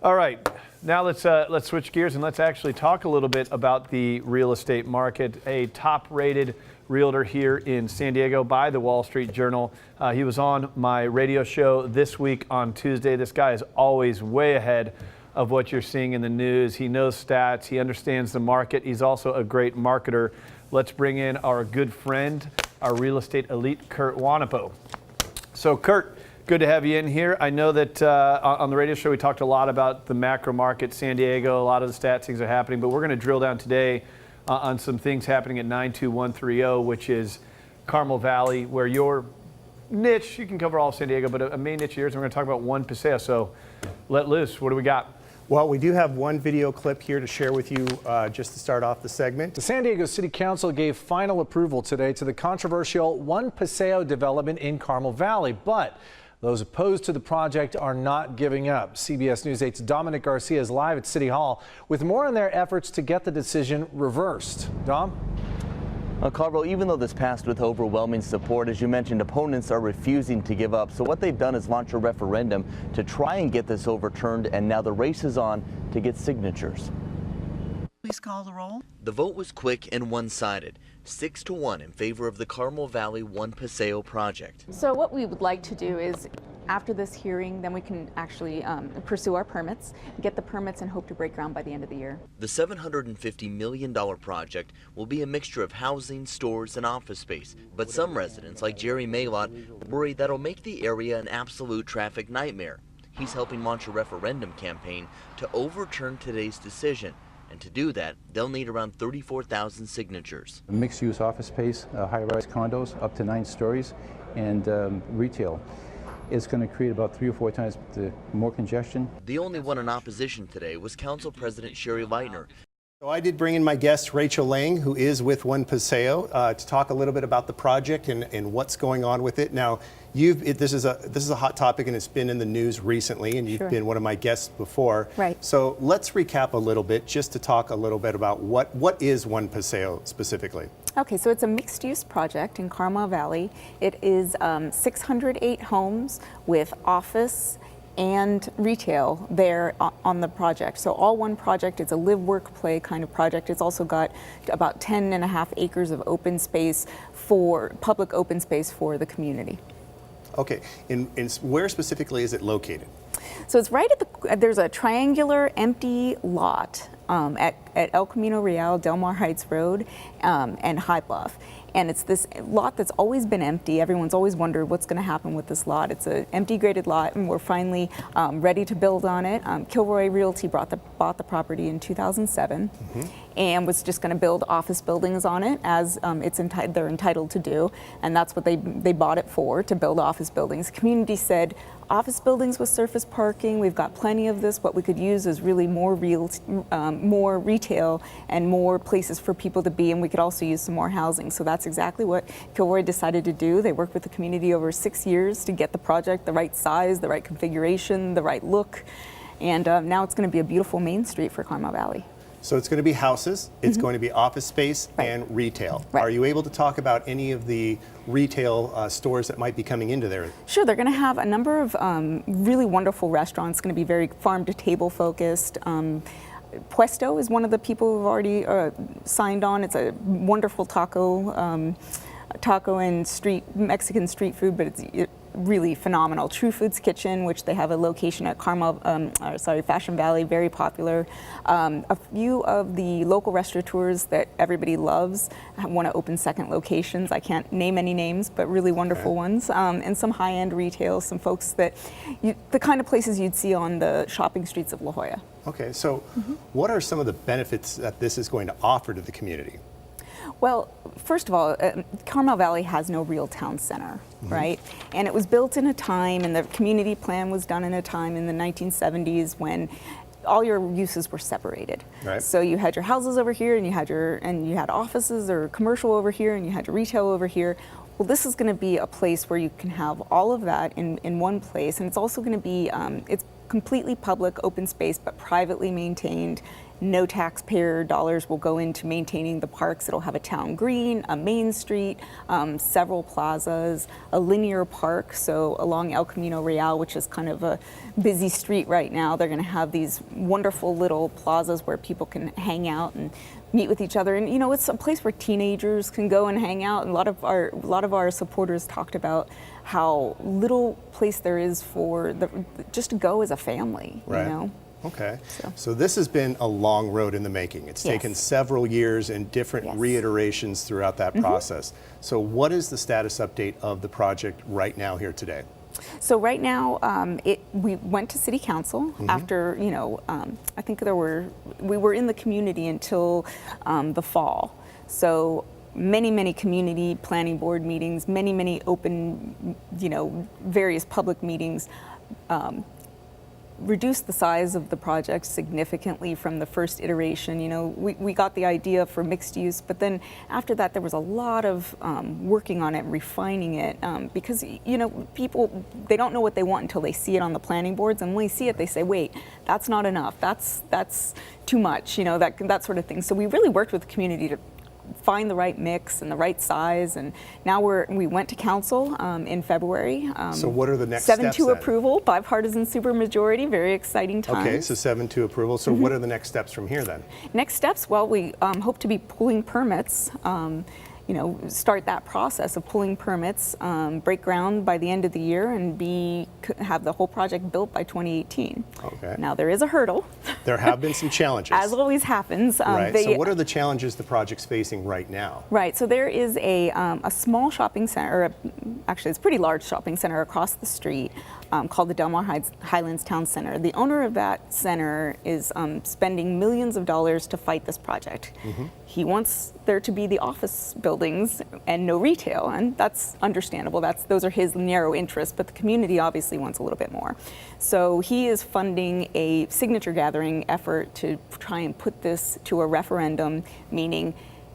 All right, now let's switch gears and let's actually talk a little bit about the real estate market. A top-rated realtor here in San Diego by the Wall Street Journal. He was on my radio show this week on Tuesday. This guy is always way ahead of what you're seeing in the news. He knows stats. He understands the market. He's also a great marketer. Let's bring in our good friend, our real estate elite, Kurt Wannebo. So, Kurt, good to have you in here. I know that on the radio show we talked a lot about the macro market, San Diego, a lot of the stats, things are happening, but we're going to drill down today on some things happening at 92130, which is Carmel Valley, where your niche, you can cover all of San Diego, but a main niche of yours, and we're going to talk about One Paseo. So let loose. What do we got? Well, we do have one video clip here to share with you just to start off the segment. The San Diego City Council gave final approval today to the controversial One Paseo development in Carmel Valley, but those opposed to the project are not giving up. CBS News 8's Dominic Garcia is live at City Hall with more on their efforts to get the decision reversed. Dom? Carmel, even though this passed with overwhelming support, as you mentioned, opponents are refusing to give up. So what they've done is launch a referendum to try and get this overturned, and now the race is on to get signatures. Please call the roll. The vote was quick and one-sided, 6-1 in favor of the Carmel Valley One Paseo project. So what we would like to do is, after this hearing, then we can actually pursue our permits, get the permits, and hope to break ground by the end of the year. The $750 million project will be a mixture of housing, stores, and office space. But some residents, like Jerry Maylott, worry that'll make the area an absolute traffic nightmare. He's helping launch a referendum campaign to overturn today's decision. And to do that, they'll need around 34,000 signatures. Mixed-use office space, high-rise condos up to 9 stories, and retail. It's going to create about 3 or 4 times more congestion. The only one in opposition today was Council President Sherry Leitner. So I did bring in my guest, Rachel Laing, who is with One Paseo, to talk a little bit about the project and what's going on with it. Now, this is a hot topic, and it's been in the news recently, and you've been one of my guests before. Right. So let's recap a little bit, just to talk a little bit about what is One Paseo specifically. Okay, so it's a mixed-use project in Carmel Valley. It is 608 homes with office and retail there on the project. So all one project. It's a live, work, play kind of project. It's also got about 10.5 acres of open space public open space for the community. Okay, and where specifically is it located? So it's right at there's a triangular empty lot at El Camino Real, Del Mar Heights Road, and High Bluff. And it's this lot that's always been empty. Everyone's always wondered what's going to happen with this lot. It's an empty graded lot, and we're finally ready to build on it. Kilroy Realty bought the property in 2007, and was just going to build office buildings on it, as they're entitled to do, and that's what they bought it for, to build office buildings. The community said, office buildings with surface parking, we've got plenty of this. What we could use is really more retail and more places for people to be, and we could also use some more housing. So that's exactly what Kilroy decided to do. They worked with the community over 6 years to get the project the right size, the right configuration, the right look, and now it's going to be a beautiful main street for Carmel Valley. So it's going to be houses, it's going to be office space and retail. Right. Are you able to talk about any of the retail stores that might be coming into there? Sure, they're going to have a number of really wonderful restaurants. It's going to be very farm-to-table focused. Puesto is one of the people who've already signed on. It's a wonderful taco and Mexican street food, but it's really phenomenal. True Foods Kitchen, which they have a location at Fashion Valley, very popular. A few of the local restaurateurs that everybody loves want to open second locations. I can't name any names, but really wonderful ones. And some high-end retail, some folks the kind of places you'd see on the shopping streets of La Jolla. Okay, so what are some of the benefits that this is going to offer to the community? Well, first of all, Carmel Valley has no real town center, right? And it was built in a time, and the community plan was done in a time in the 1970s when all your uses were separated. Right. So you had your houses over here, and you had offices or commercial over here, and you had your retail over here. Well, this is going to be a place where you can have all of that in one place, and it's also going to be it's completely public, open space, but privately maintained. No taxpayer dollars will go into maintaining the parks. It'll have a town green, a main street, several plazas, a linear park. So along El Camino Real, which is kind of a busy street right now, they're going to have these wonderful little plazas where people can hang out and meet with each other. And you know, it's a place where teenagers can go and hang out. And a lot of our supporters talked about how little place there is for just to go as a family. Right. You know. Okay. So this has been a long road in the making. It's taken several years and different reiterations throughout that process. So what is the status update of the project right now here today? So right now, we went to City Council after, you know, I think we were in the community until the fall. So many community planning board meetings, many open, you know, various public meetings. Reduced the size of the project significantly from the first iteration. You know, we got the idea for mixed use, but then after that there was a lot of working on it, refining it, because, you know, people, they don't know what they want until they see it on the planning boards, and when they see it they say, wait, that's not enough, that's too much, you know, that sort of thing. So we really worked with the community to find the right mix and the right size, and now we went to council in February. So what are the next steps 7-2 approval, bipartisan supermajority, very exciting times. Okay, so 7-2 approval. So what are the next steps from here then? Next steps, well, we hope to be pulling permits, you know, start that process of pulling permits, break ground by the end of the year, and have the whole project built by 2018. Okay. Now there is a hurdle. There have been some challenges. As always happens. Right. So what are the challenges the project's facing right now? Right. So there is a small shopping center, or actually it's a pretty large shopping center across the street called the Del Mar Highlands Town Center. The owner of that center is spending millions of dollars to fight this project. He wants there to be the office buildings and no retail, and that's understandable. Those are his narrow interests, but the community obviously wants a little bit more. So he is funding a signature gathering effort to try and put this to a referendum, meaning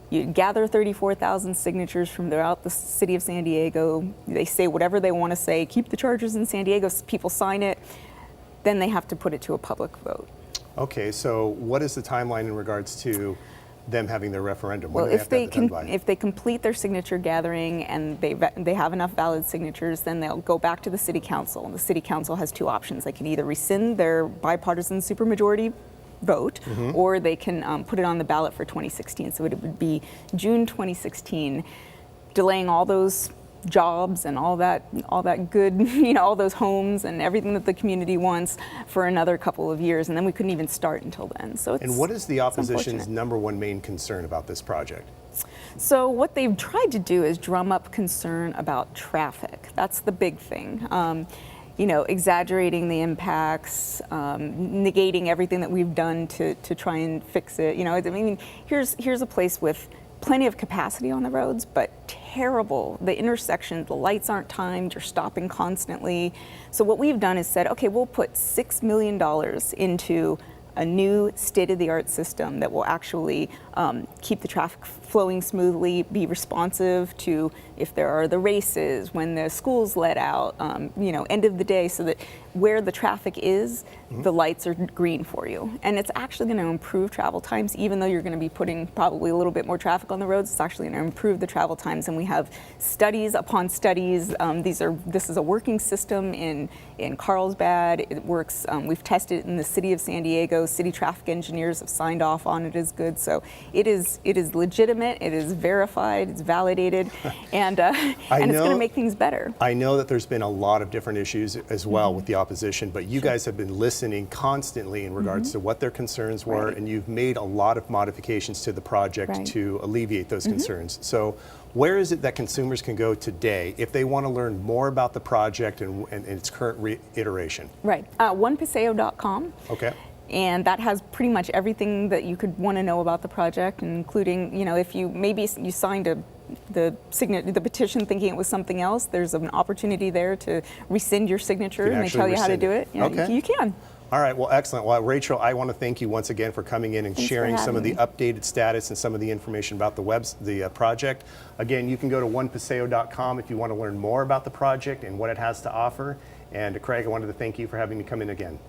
you gather 34,000 signatures from throughout the city of San Diego. They say whatever they want to say, keep the chargers in San Diego, people sign it, then they have to put it to a public vote. Okay, so what is the timeline in regards to them having their referendum? Well, if they complete their signature gathering and they have enough valid signatures, then they'll go back to the city council. And the city council has two options. They can either rescind their bipartisan supermajority vote, or they can put it on the ballot for 2016. So it would be June 2016, delaying all those jobs and all that good, you know, all those homes and everything that the community wants for another couple of years, and then we couldn't even start until then. So it's, and what is the opposition's number one main concern about this project? So what they've tried to do is drum up concern about traffic. That's the big thing. You know, exaggerating the impacts, negating everything that we've done to try and fix it. You know, I mean, here's a place with plenty of capacity on the roads, but terrible. The intersection, the lights aren't timed, you're stopping constantly. So what we've done is said, okay, we'll put $6 million into a new state-of-the-art system that will actually keep the traffic flowing smoothly, be responsive to if there are the races, when the school's let out, you know, end of the day, so that where the traffic is, the lights are green for you. And it's actually going to improve travel times, even though you're going to be putting probably a little bit more traffic on the roads. It's actually going to improve the travel times, and we have studies upon studies. This is a working system in Carlsbad. It works. We've tested it in the city of San Diego. City traffic engineers have signed off on it as good. So it is legitimate. It is verified. It's validated, and it's going to make things better. I know that there's been a lot of different issues as well with the opposition, but you guys have been listening constantly in regards to what their concerns were, and you've made a lot of modifications to the project to alleviate those concerns. So where is it that consumers can go today if they want to learn more about the project and its current reiteration? Right. OnePaseo.com. Okay. And that has pretty much everything that you could want to know about the project, including, you know, if you signed the petition thinking it was something else, there's an opportunity there to rescind your signature, and they tell you how to do it. Yeah, okay. You can. All right, well, excellent. Well, Rachel, I want to thank you once again for coming in and sharing some of the updated status and some of the information about the project. Again, you can go to onepaseo.com if you want to learn more about the project and what it has to offer. And Craig, I wanted to thank you for having me come in again.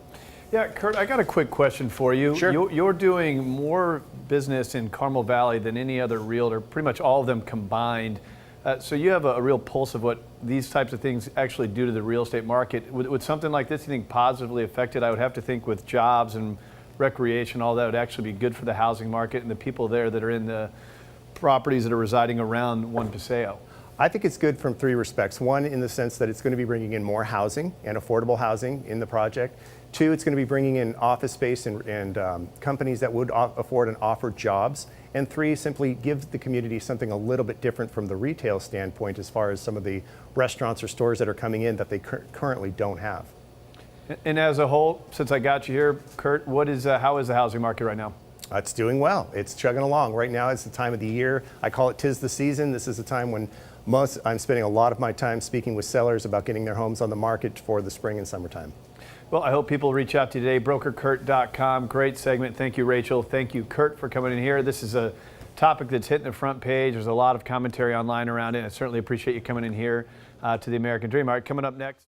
Yeah, Kurt, I got a quick question for you. Sure. You're doing more business in Carmel Valley than any other realtor, pretty much all of them combined. So you have a real pulse of what these types of things actually do to the real estate market. Would something like this, you think, positively affect it? I would have to think with jobs and recreation, all that would actually be good for the housing market and the people there that are in the properties that are residing around One Paseo. I think it's good from three respects. One, in the sense that it's going to be bringing in more housing and affordable housing in the project. Two, it's going to be bringing in office space and companies that would afford and offer jobs. And three, simply give the community something a little bit different from the retail standpoint as far as some of the restaurants or stores that are coming in that they currently don't have. And as a whole, since I got you here, Kurt, how is the housing market right now? It's doing well. It's chugging along. Right now it's the time of the year. I call it 'tis the season. This is the time when I'm spending a lot of my time speaking with sellers about getting their homes on the market for the spring and summertime. Well, I hope people reach out to you today. BrokerKurt.com. Great segment. Thank you, Rachel. Thank you, Kurt, for coming in here. This is a topic that's hitting the front page. There's a lot of commentary online around it. I certainly appreciate you coming in here to the American Dream. All right, coming up next.